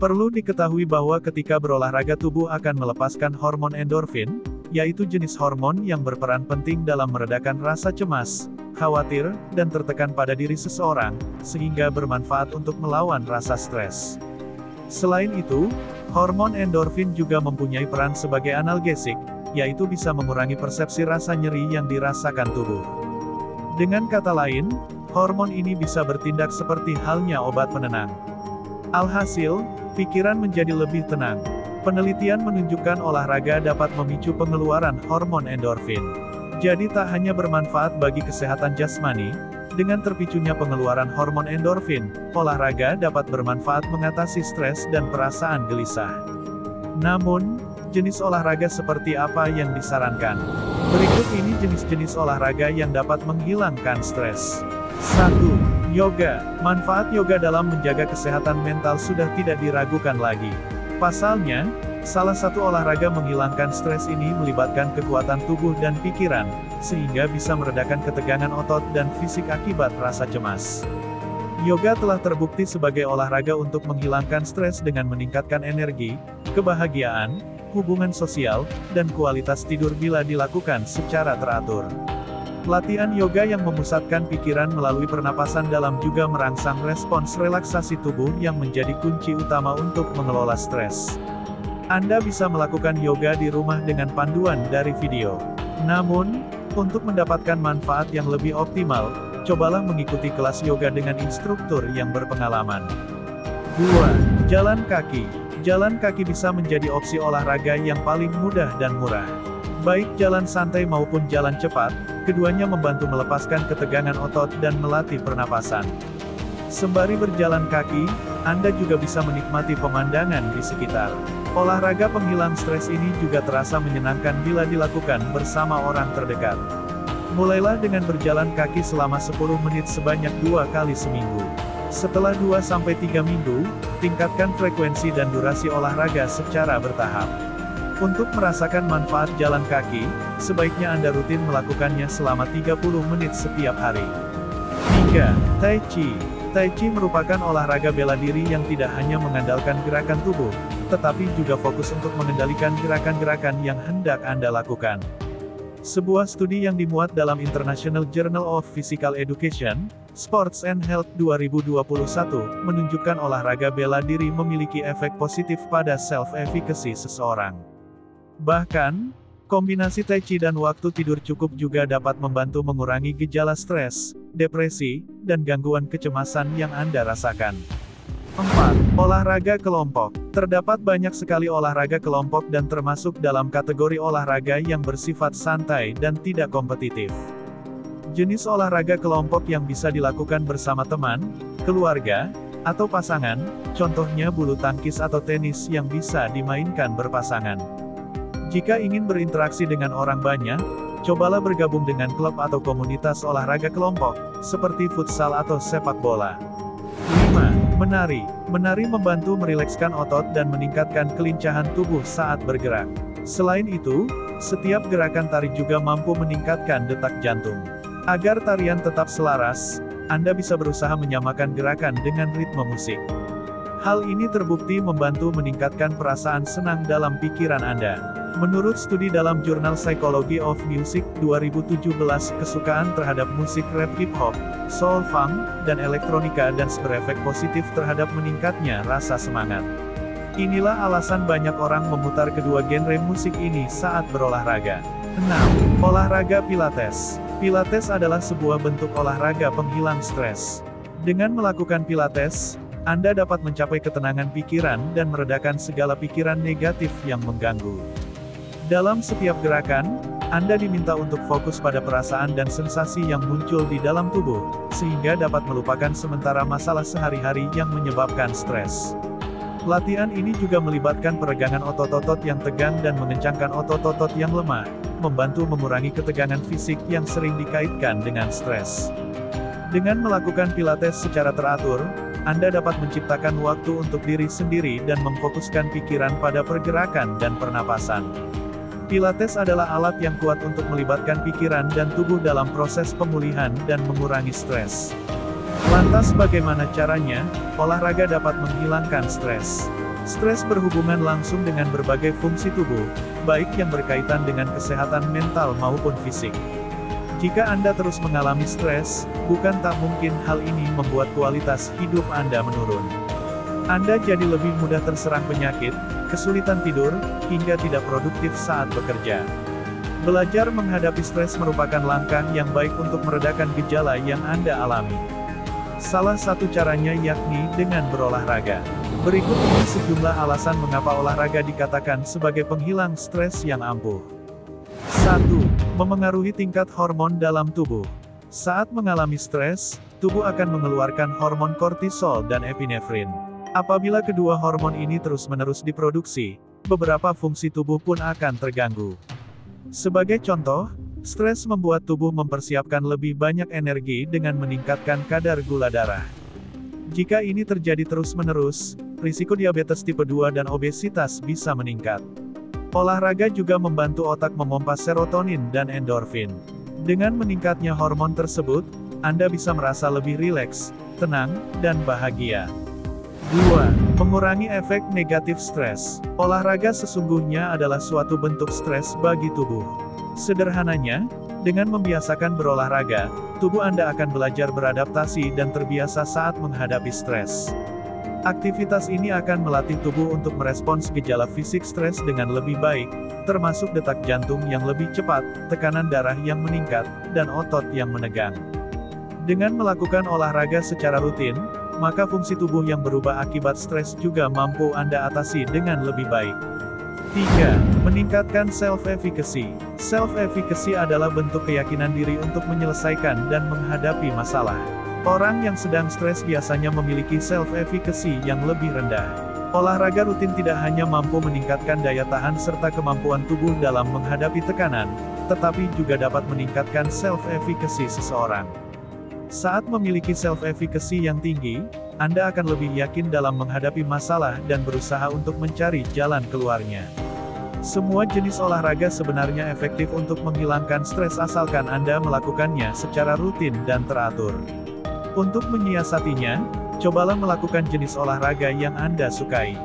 Perlu diketahui bahwa ketika berolahraga tubuh akan melepaskan hormon endorfin, yaitu jenis hormon yang berperan penting dalam meredakan rasa cemas, khawatir, dan tertekan pada diri seseorang, sehingga bermanfaat untuk melawan rasa stres. Selain itu, hormon endorfin juga mempunyai peran sebagai analgesik, yaitu bisa mengurangi persepsi rasa nyeri yang dirasakan tubuh. Dengan kata lain, hormon ini bisa bertindak seperti halnya obat penenang. Alhasil, pikiran menjadi lebih tenang. Penelitian menunjukkan olahraga dapat memicu pengeluaran hormon endorfin. Jadi tak hanya bermanfaat bagi kesehatan jasmani, dengan terpicunya pengeluaran hormon endorfin, olahraga dapat bermanfaat mengatasi stres dan perasaan gelisah. Namun, jenis olahraga seperti apa yang disarankan? Berikut ini jenis-jenis olahraga yang dapat menghilangkan stres. 1. Yoga. Manfaat yoga dalam menjaga kesehatan mental sudah tidak diragukan lagi. Pasalnya, salah satu olahraga menghilangkan stres ini melibatkan kekuatan tubuh dan pikiran, sehingga bisa meredakan ketegangan otot dan fisik akibat rasa cemas. Yoga telah terbukti sebagai olahraga untuk menghilangkan stres dengan meningkatkan energi, kebahagiaan, hubungan sosial, dan kualitas tidur bila dilakukan secara teratur. Latihan yoga yang memusatkan pikiran melalui pernapasan dalam juga merangsang respons relaksasi tubuh yang menjadi kunci utama untuk mengelola stres. Anda bisa melakukan yoga di rumah dengan panduan dari video. Namun, untuk mendapatkan manfaat yang lebih optimal, cobalah mengikuti kelas yoga dengan instruktur yang berpengalaman. 2. Jalan kaki. Jalan kaki bisa menjadi opsi olahraga yang paling mudah dan murah. Baik jalan santai maupun jalan cepat, keduanya membantu melepaskan ketegangan otot dan melatih pernapasan. Sembari berjalan kaki, Anda juga bisa menikmati pemandangan di sekitar. Olahraga penghilang stres ini juga terasa menyenangkan bila dilakukan bersama orang terdekat. Mulailah dengan berjalan kaki selama 10 menit sebanyak 2 kali seminggu. Setelah 2-3 minggu, tingkatkan frekuensi dan durasi olahraga secara bertahap. Untuk merasakan manfaat jalan kaki, sebaiknya Anda rutin melakukannya selama 30 menit setiap hari. 3. Tai Chi. Tai Chi merupakan olahraga bela diri yang tidak hanya mengandalkan gerakan tubuh, tetapi juga fokus untuk mengendalikan gerakan-gerakan yang hendak Anda lakukan. Sebuah studi yang dimuat dalam International Journal of Physical Education, Sports and Health 2021, menunjukkan olahraga bela diri memiliki efek positif pada self-efficacy seseorang. Bahkan, kombinasi Tai Chi dan waktu tidur cukup juga dapat membantu mengurangi gejala stres, depresi, dan gangguan kecemasan yang Anda rasakan. 4. Olahraga kelompok. Terdapat banyak sekali olahraga kelompok dan termasuk dalam kategori olahraga yang bersifat santai dan tidak kompetitif. Jenis olahraga kelompok yang bisa dilakukan bersama teman, keluarga, atau pasangan, contohnya bulu tangkis atau tenis yang bisa dimainkan berpasangan. Jika ingin berinteraksi dengan orang banyak, cobalah bergabung dengan klub atau komunitas olahraga kelompok, seperti futsal atau sepak bola. 5. Menari. Menari membantu merilekskan otot dan meningkatkan kelincahan tubuh saat bergerak. Selain itu, setiap gerakan tari juga mampu meningkatkan detak jantung. Agar tarian tetap selaras, Anda bisa berusaha menyamakan gerakan dengan ritme musik. Hal ini terbukti membantu meningkatkan perasaan senang dalam pikiran Anda. Menurut studi dalam jurnal Psychology of Music 2017, kesukaan terhadap musik rap hip-hop, soul funk, dan elektronika berefek positif terhadap meningkatnya rasa semangat. Inilah alasan banyak orang memutar kedua genre musik ini saat berolahraga. 6. Olahraga Pilates. Pilates adalah sebuah bentuk olahraga penghilang stres. Dengan melakukan Pilates, Anda dapat mencapai ketenangan pikiran dan meredakan segala pikiran negatif yang mengganggu. Dalam setiap gerakan, Anda diminta untuk fokus pada perasaan dan sensasi yang muncul di dalam tubuh, sehingga dapat melupakan sementara masalah sehari-hari yang menyebabkan stres. Latihan ini juga melibatkan peregangan otot-otot yang tegang dan mengencangkan otot-otot yang lemah, membantu mengurangi ketegangan fisik yang sering dikaitkan dengan stres. Dengan melakukan Pilates secara teratur, Anda dapat menciptakan waktu untuk diri sendiri dan memfokuskan pikiran pada pergerakan dan pernapasan. Pilates adalah alat yang kuat untuk melibatkan pikiran dan tubuh dalam proses pemulihan dan mengurangi stres. Lantas bagaimana caranya? Olahraga dapat menghilangkan stres. Stres berhubungan langsung dengan berbagai fungsi tubuh, baik yang berkaitan dengan kesehatan mental maupun fisik. Jika Anda terus mengalami stres, bukan tak mungkin hal ini membuat kualitas hidup Anda menurun. Anda jadi lebih mudah terserang penyakit, kesulitan tidur, hingga tidak produktif saat bekerja. Belajar menghadapi stres merupakan langkah yang baik untuk meredakan gejala yang Anda alami. Salah satu caranya yakni dengan berolahraga. Berikut ini sejumlah alasan mengapa olahraga dikatakan sebagai penghilang stres yang ampuh. 1. Memengaruhi tingkat hormon dalam tubuh. Saat mengalami stres, tubuh akan mengeluarkan hormon kortisol dan epinefrin. Apabila kedua hormon ini terus-menerus diproduksi, beberapa fungsi tubuh pun akan terganggu. Sebagai contoh, stres membuat tubuh mempersiapkan lebih banyak energi dengan meningkatkan kadar gula darah. Jika ini terjadi terus-menerus, risiko diabetes tipe 2 dan obesitas bisa meningkat. Olahraga juga membantu otak memompa serotonin dan endorfin. Dengan meningkatnya hormon tersebut, Anda bisa merasa lebih rileks, tenang, dan bahagia. 2. Mengurangi efek negatif stres. Olahraga sesungguhnya adalah suatu bentuk stres bagi tubuh. Sederhananya, dengan membiasakan berolahraga, tubuh Anda akan belajar beradaptasi dan terbiasa saat menghadapi stres. Aktivitas ini akan melatih tubuh untuk merespons gejala fisik stres dengan lebih baik, termasuk detak jantung yang lebih cepat, tekanan darah yang meningkat, dan otot yang menegang. Dengan melakukan olahraga secara rutin, maka fungsi tubuh yang berubah akibat stres juga mampu Anda atasi dengan lebih baik. 3. Meningkatkan self-efficacy. Self-efficacy adalah bentuk keyakinan diri untuk menyelesaikan dan menghadapi masalah. Orang yang sedang stres biasanya memiliki self-efficacy yang lebih rendah. Olahraga rutin tidak hanya mampu meningkatkan daya tahan serta kemampuan tubuh dalam menghadapi tekanan, tetapi juga dapat meningkatkan self-efficacy seseorang. Saat memiliki self-efficacy yang tinggi, Anda akan lebih yakin dalam menghadapi masalah dan berusaha untuk mencari jalan keluarnya. Semua jenis olahraga sebenarnya efektif untuk menghilangkan stres asalkan Anda melakukannya secara rutin dan teratur. Untuk menyiasatinya, cobalah melakukan jenis olahraga yang Anda sukai.